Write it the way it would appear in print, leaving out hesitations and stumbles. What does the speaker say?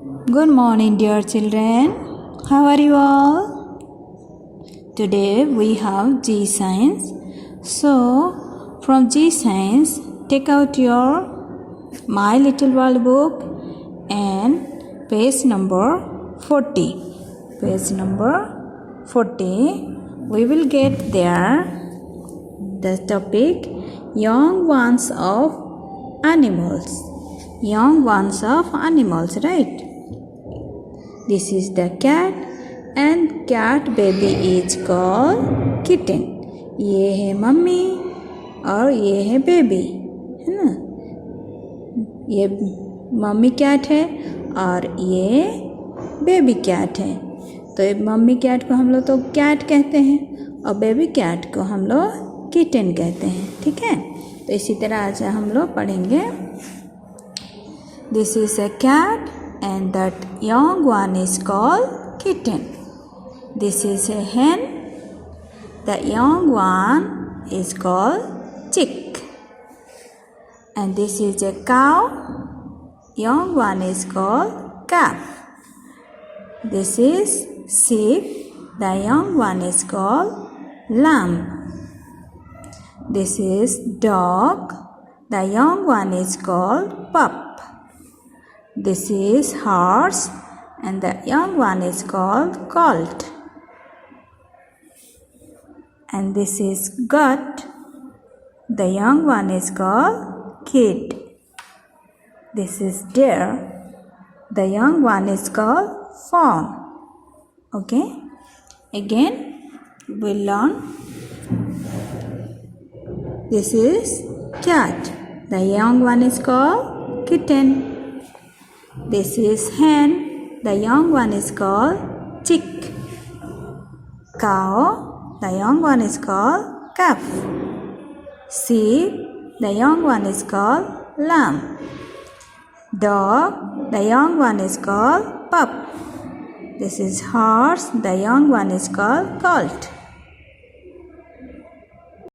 Good morning, dear children. How are you all? Today we have G Science. So, from G Science, take out your My Little World book and page number 40. Page number 40. We will get there the topic Young Ones of Animals. Young ones of animals, right? This is the cat and cat baby is called kitten. ये है mummy और ये है baby, है ना? ये mummy cat है और ये बेबी कैट है. तो मम्मी कैट को हम लोग तो कैट कहते हैं और बेबी कैट को हम लोग किटन कहते हैं. ठीक है, तो इसी तरह आज हम लोग पढ़ेंगे. This is a cat and that young one is called kitten. This is a hen. The young one is called chick. And this is a cow. Young one is called calf. This is sheep. The young one is called lamb. This is dog. The young one is called pup. This is horse and the young one is called colt. And this is goat. The young one is called kid. This is deer. The young one is called fawn. Okay? Again, we'll learn. This is cat. The young one is called kitten. This is hen. The young one is called chick. Cow. The young one is called calf. Sheep. The young one is called lamb. Dog. The young one is called pup. This is horse. The young one is called colt.